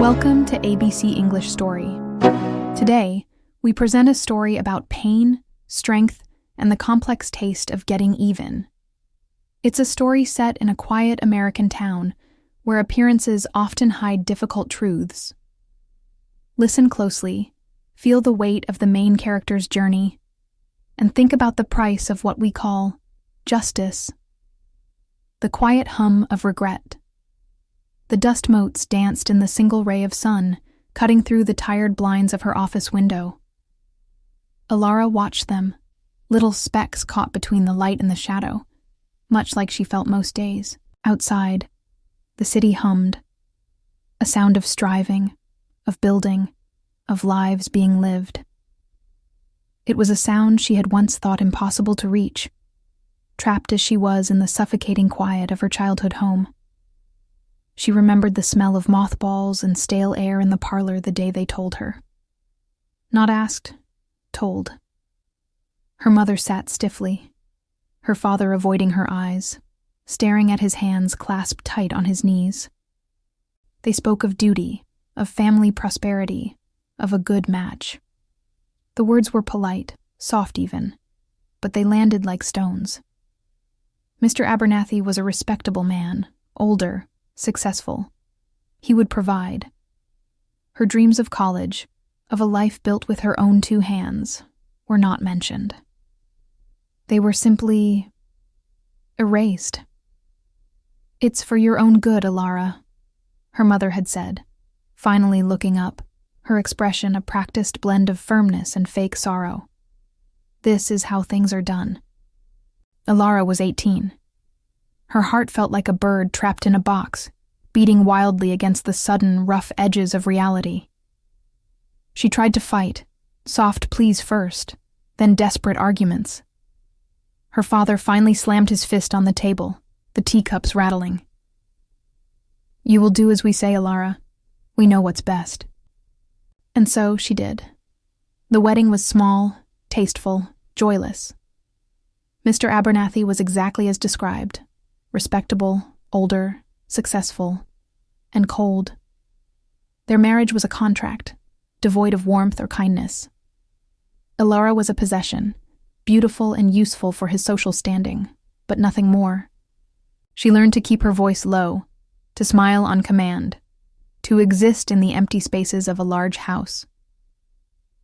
Welcome to ABC English Story. Today, we present a story about pain, strength, and the complex taste of getting even. It's a story set in a quiet American town where appearances often hide difficult truths. Listen closely, feel the weight of the main character's journey, and think about the price of what we call justice. The quiet hum of regret. The dust motes danced in the single ray of sun, cutting through the tired blinds of her office window. Alara watched them, little specks caught between the light and the shadow, much like she felt most days. Outside, the city hummed, a sound of striving, of building, of lives being lived. It was a sound she had once thought impossible to reach, trapped as she was in the suffocating quiet of her childhood home. She remembered the smell of mothballs and stale air in the parlor the day they told her. Not asked, told. Her mother sat stiffly, her father avoiding her eyes, staring at his hands clasped tight on his knees. They spoke of duty, of family prosperity, of a good match. The words were polite, soft even, but they landed like stones. Mr. Abernathy was a respectable man, older, successful. He would provide. Her dreams of college, of a life built with her own two hands, were not mentioned. They were simply erased. "It's for your own good, Alara," her mother had said, finally looking up, her expression a practiced blend of firmness and fake sorrow. This is how things are done. Alara was 18. Her heart felt like a bird trapped in a box, beating wildly against the sudden, rough edges of reality. She tried to fight, soft pleas first, then desperate arguments. Her father finally slammed his fist on the table, the teacups rattling. "You will do as we say, Alara. We know what's best." And so she did. The wedding was small, tasteful, joyless. Mr. Abernathy was exactly as described. Respectable, older, successful, and cold. Their marriage was a contract, devoid of warmth or kindness. Alara was a possession, beautiful and useful for his social standing, but nothing more. She learned to keep her voice low, to smile on command, to exist in the empty spaces of a large house.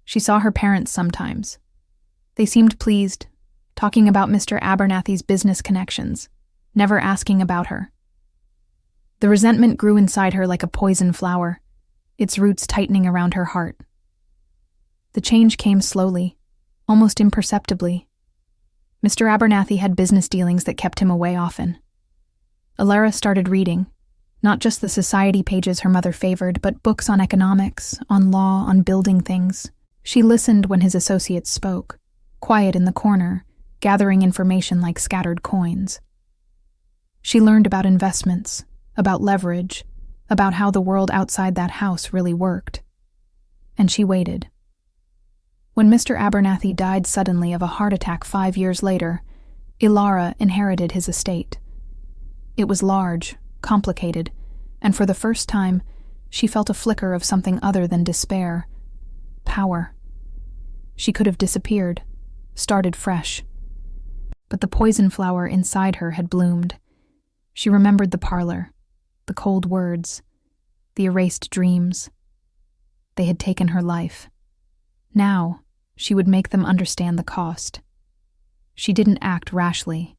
She saw her parents sometimes. They seemed pleased, talking about Mr. Abernathy's business connections, never asking about her. The resentment grew inside her like a poison flower, its roots tightening around her heart. The change came slowly, almost imperceptibly. Mr. Abernathy had business dealings that kept him away often. Alara started reading, not just the society pages her mother favored, but books on economics, on law, on building things. She listened when his associates spoke, quiet in the corner, gathering information like scattered coins. She learned about investments, about leverage, about how the world outside that house really worked. And she waited. When Mr. Abernathy died suddenly of a heart attack 5 years later, Alara inherited his estate. It was large, complicated, and for the first time, she felt a flicker of something other than despair. Power. She could have disappeared, started fresh. But the poison flower inside her had bloomed. She remembered the parlor, the cold words, the erased dreams. They had taken her life. Now, she would make them understand the cost. She didn't act rashly.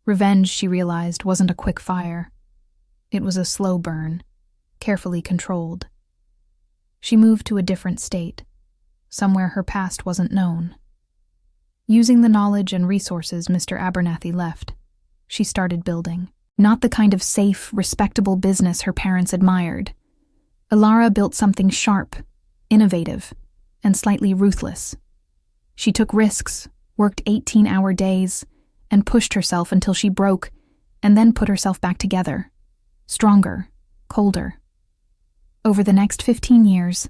Revenge, she realized, wasn't a quick fire. It was a slow burn, carefully controlled. She moved to a different state, somewhere her past wasn't known. Using the knowledge and resources Mr. Abernathy left, she started building. Not the kind of safe, respectable business her parents admired. Alara built something sharp, innovative, and slightly ruthless. She took risks, worked 18-hour days, and pushed herself until she broke, and then put herself back together. Stronger, colder. Over the next 15 years,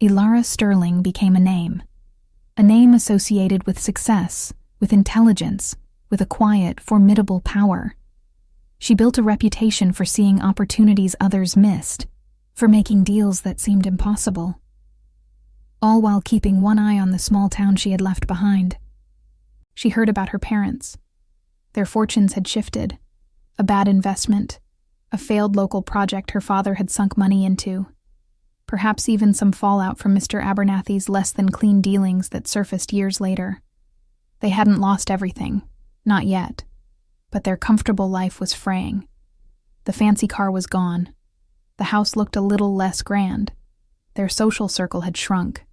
Alara Sterling became a name associated with success, with intelligence, with a quiet, formidable power. She built a reputation for seeing opportunities others missed, for making deals that seemed impossible, all while keeping one eye on the small town she had left behind. She heard about her parents. Their fortunes had shifted. A bad investment, a failed local project her father had sunk money into, perhaps even some fallout from Mr. Abernathy's less-than-clean dealings that surfaced years later. They hadn't lost everything, not yet, but their comfortable life was fraying. The fancy car was gone. The house looked a little less grand. Their social circle had shrunk.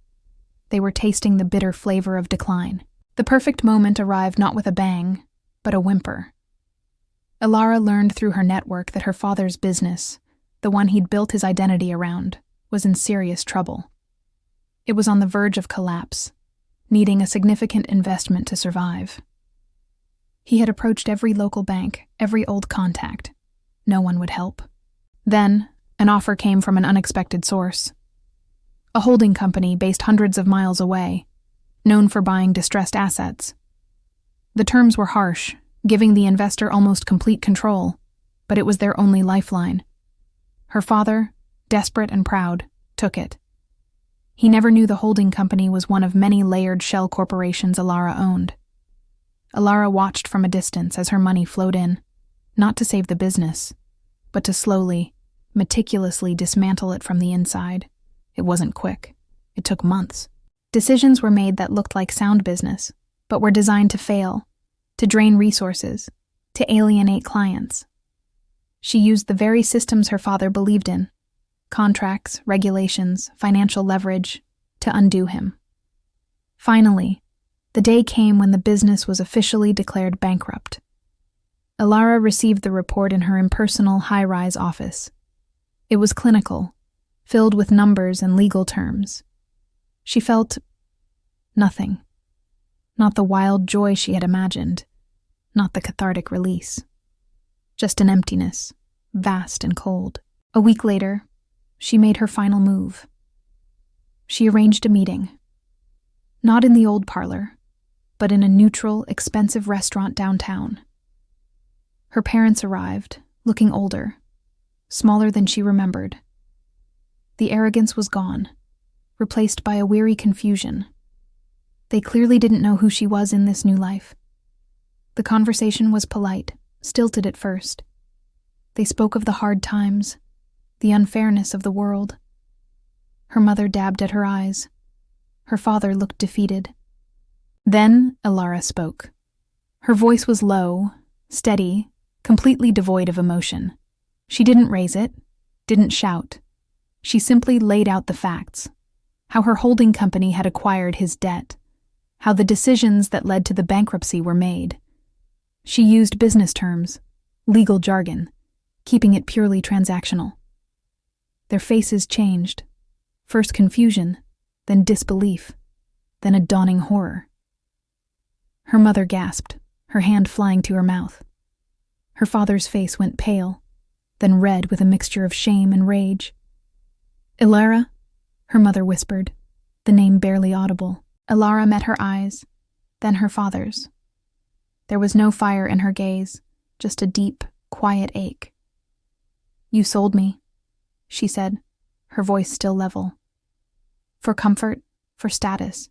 They were tasting the bitter flavor of decline. The perfect moment arrived not with a bang, but a whimper. Ilara learned through her network that her father's business, the one he'd built his identity around, was in serious trouble. It was on the verge of collapse, needing a significant investment to survive. He had approached every local bank, every old contact. No one would help. Then, an offer came from an unexpected source. A holding company based hundreds of miles away, known for buying distressed assets. The terms were harsh, giving the investor almost complete control, but it was their only lifeline. Her father, desperate and proud, took it. He never knew the holding company was one of many layered shell corporations Ilara owned. Ilara watched from a distance as her money flowed in, not to save the business, but to slowly, meticulously dismantle it from the inside. It wasn't quick. It took months. Decisions were made that looked like sound business, but were designed to fail, to drain resources, to alienate clients. She used the very systems her father believed in, contracts, regulations, financial leverage, to undo him. Finally, the day came when the business was officially declared bankrupt. Ilara received the report in her impersonal high-rise office. It was clinical, filled with numbers and legal terms. She felt nothing. Not the wild joy she had imagined, not the cathartic release. Just an emptiness, vast and cold. A week later, she made her final move. She arranged a meeting. Not in the old parlor, but in a neutral, expensive restaurant downtown. Her parents arrived, looking older, smaller than she remembered. The arrogance was gone, replaced by a weary confusion. They clearly didn't know who she was in this new life. The conversation was polite, stilted at first. They spoke of the hard times, the unfairness of the world. Her mother dabbed at her eyes. Her father looked defeated. Then Ilara spoke. Her voice was low, steady, completely devoid of emotion. She didn't raise it, didn't shout. She simply laid out the facts, how her holding company had acquired his debt, how the decisions that led to the bankruptcy were made. She used business terms, legal jargon, keeping it purely transactional. Their faces changed, first confusion, then disbelief, then a dawning horror. Her mother gasped, her hand flying to her mouth. Her father's face went pale, then red with a mixture of shame and rage. "Ilara," her mother whispered, the name barely audible. Ilara met her eyes, then her father's. There was no fire in her gaze, just a deep, quiet ache. "You sold me," she said, her voice still level. "For comfort, for status.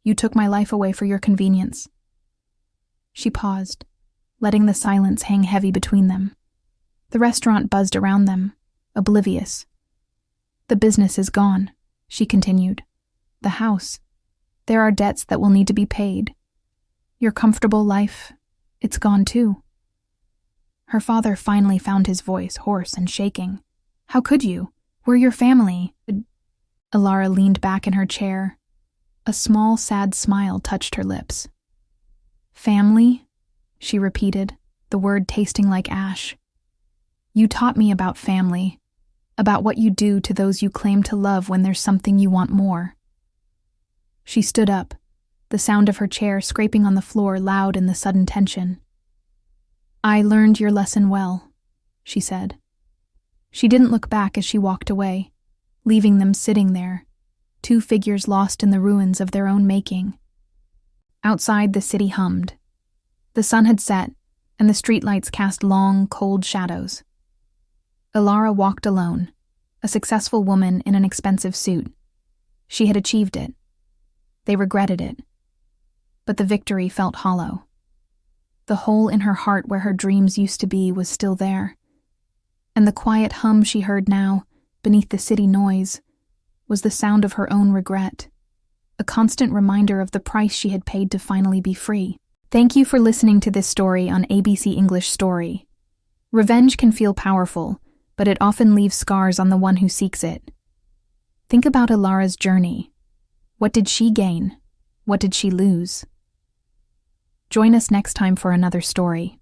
You took my life away for your convenience." She paused, letting the silence hang heavy between them. The restaurant buzzed around them, oblivious. "The business is gone," she continued. "The house. There are debts that will need to be paid. Your comfortable life, it's gone too." Her father finally found his voice hoarse and shaking. "How could you? We're your family." Ilara leaned back in her chair. A small, sad smile touched her lips. "Family?" she repeated, the word tasting like ash. "You taught me about family, about what you do to those you claim to love when there's something you want more." She stood up, the sound of her chair scraping on the floor loud in the sudden tension. "I learned your lesson well," she said. She didn't look back as she walked away, leaving them sitting there, two figures lost in the ruins of their own making. Outside, the city hummed. The sun had set, and the streetlights cast long, cold shadows. Ilara walked alone, a successful woman in an expensive suit. She had achieved it. They regretted it. But the victory felt hollow. The hole in her heart where her dreams used to be was still there. And the quiet hum she heard now, beneath the city noise, was the sound of her own regret, a constant reminder of the price she had paid to finally be free. Thank you for listening to this story on ABC English Story. Revenge can feel powerful, but it often leaves scars on the one who seeks it. Think about Ilara's journey. What did she gain? What did she lose? Join us next time for another story.